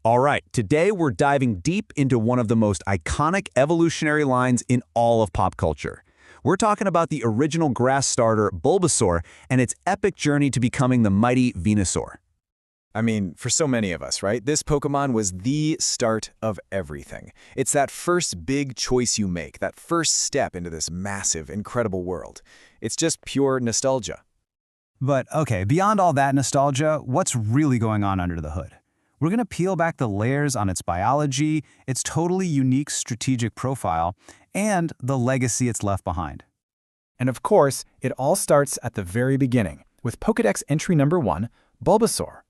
All right, today we're diving deep into one of the most iconic evolutionary lines in all of pop culture. We're talking about the original grass starter Bulbasaur and its epic journey to becoming the mighty Venusaur. I mean, for so many of us, right? This Pokemon was the start of everything. It's that first big choice you make, that first step into this massive, incredible world. It's just pure nostalgia. But okay, beyond all that nostalgia, what's really going on under the hood? We're going to peel back the layers on its biology, its totally unique strategic profile, and the legacy it's left behind. And of course, it all starts at the very beginning, with Pokédex entry number 1, Bulbasaur.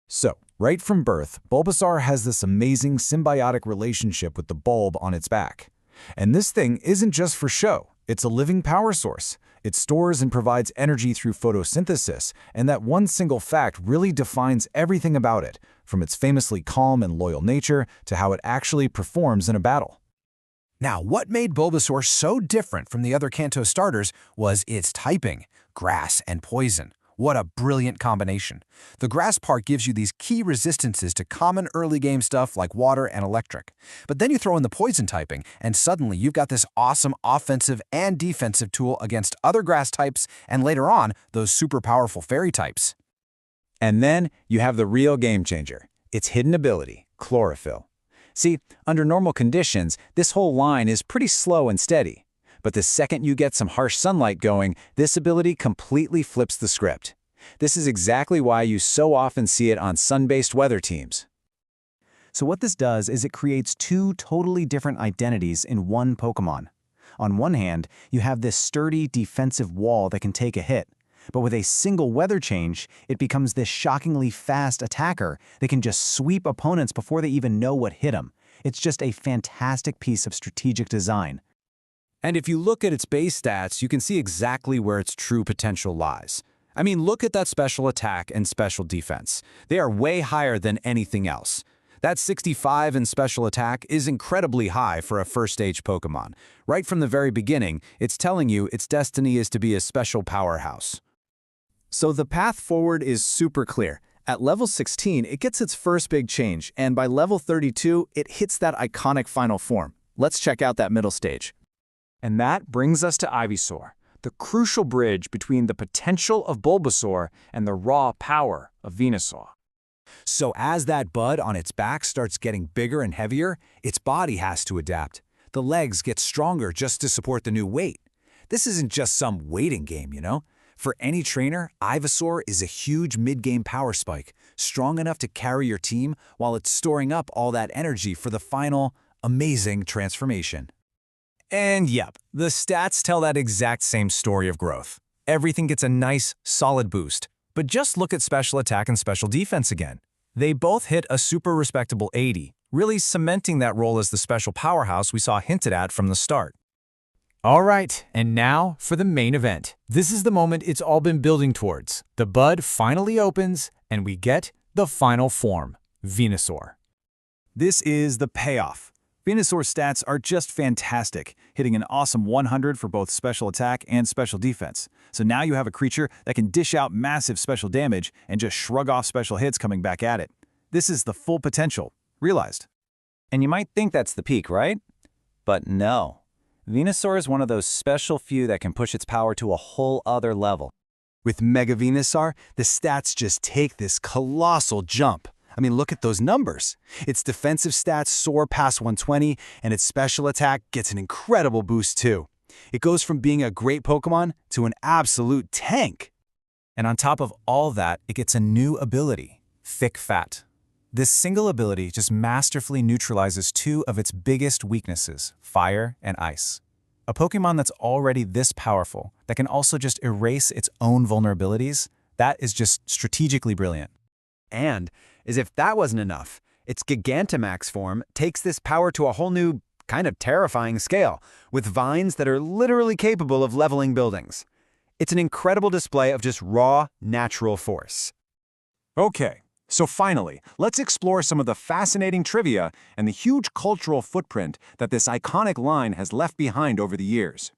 So, right from birth, Bulbasaur has this amazing symbiotic relationship with the bulb on its back. And this thing isn't just for show, it's a living power source. It stores and provides energy through photosynthesis, and that one single fact really defines everything about it, from its famously calm and loyal nature to how it actually performs in a battle. Now, what made Bulbasaur so different from the other Kanto starters was its typing, grass and poison. What a brilliant combination. The grass part gives you these key resistances to common early game stuff like water and electric. But then you throw in the poison typing, and suddenly you've got this awesome offensive and defensive tool against other grass types, and later on, those super powerful fairy types. And then you have the real game changer, its hidden ability, chlorophyll. See, under normal conditions, this whole line is pretty slow and steady. But the second you get some harsh sunlight going, this ability completely flips the script. This is exactly why you so often see it on sun-based weather teams. So what this does is it creates two totally different identities in one Pokemon. On one hand, you have this sturdy defensive wall that can take a hit. But with a single weather change, it becomes this shockingly fast attacker that can just sweep opponents before they even know what hit them. It's just a fantastic piece of strategic design. And if you look at its base stats, you can see exactly where its true potential lies. I mean, look at that special attack and special defense. They are way higher than anything else. That 65 in special attack is incredibly high for a first-stage Pokemon. Right from the very beginning, it's telling you its destiny is to be a special powerhouse. So the path forward is super clear. At level 16, it gets its first big change, and by level 32, it hits that iconic final form. Let's check out that middle stage. And that brings us to Ivysaur, the crucial bridge between the potential of Bulbasaur and the raw power of Venusaur. So as that bud on its back starts getting bigger and heavier, its body has to adapt. The legs get stronger just to support the new weight. This isn't just some waiting game, you know? For any trainer, Ivysaur is a huge mid-game power spike, strong enough to carry your team while it's storing up all that energy for the final, amazing transformation. And yep, the stats tell that exact same story of growth. Everything gets a nice, solid boost. But just look at special attack and special defense again. They both hit a super respectable 80, really cementing that role as the special powerhouse we saw hinted at from the start. All right, and now for the main event. This is the moment it's all been building towards. The bud finally opens, and we get the final form, Venusaur. This is the payoff. Venusaur's stats are just fantastic, hitting an awesome 100 for both special attack and special defense. So now you have a creature that can dish out massive special damage and just shrug off special hits coming back at it. This is the full potential, realized. And you might think that's the peak, right? But no. Venusaur is one of those special few that can push its power to a whole other level. With Mega Venusaur, the stats just take this colossal jump. I mean, look at those numbers. Its defensive stats soar past 120, and its special attack gets an incredible boost too. It goes from being a great Pokemon to an absolute tank. And on top of all that, it gets a new ability, Thick Fat. This single ability just masterfully neutralizes two of its biggest weaknesses, fire and ice. A Pokemon that's already this powerful, that can also just erase its own vulnerabilities, that is just strategically brilliant. And, as if that wasn't enough, its Gigantamax form takes this power to a whole new, kind of terrifying scale, with vines that are literally capable of leveling buildings. It's an incredible display of just raw, natural force. Okay, so finally, let's explore some of the fascinating trivia and the huge cultural footprint that this iconic line has left behind over the years.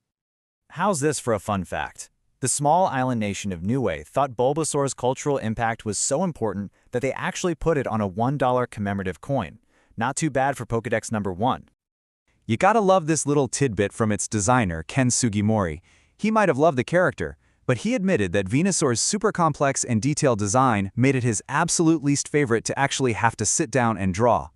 How's this for a fun fact? The small island nation of Niue thought Bulbasaur's cultural impact was so important that they actually put it on a $1 commemorative coin. Not too bad for Pokédex number 1. You gotta love this little tidbit from its designer, Ken Sugimori. He might have loved the character, but he admitted that Venusaur's super complex and detailed design made it his absolute least favorite to actually have to sit down and draw.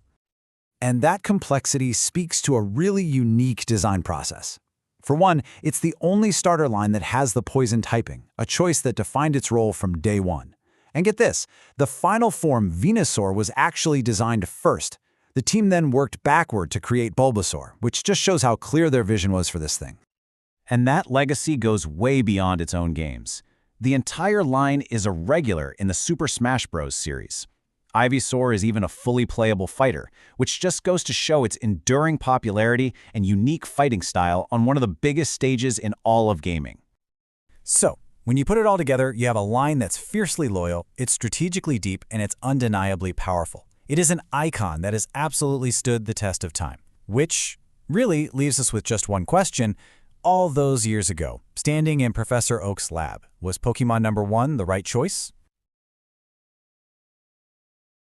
And that complexity speaks to a really unique design process. For one, it's the only starter line that has the poison typing, a choice that defined its role from day one. And get this, the final form Venusaur was actually designed first. The team then worked backward to create Bulbasaur, which just shows how clear their vision was for this thing. And that legacy goes way beyond its own games. The entire line is a regular in the Super Smash Bros. Series. Ivysaur is even a fully playable fighter, which just goes to show its enduring popularity and unique fighting style on one of the biggest stages in all of gaming. So, when you put it all together, you have a line that's fiercely loyal, it's strategically deep, and it's undeniably powerful. It is an icon that has absolutely stood the test of time. Which really leaves us with just one question. All those years ago, standing in Professor Oak's lab, was Pokemon number 1 the right choice?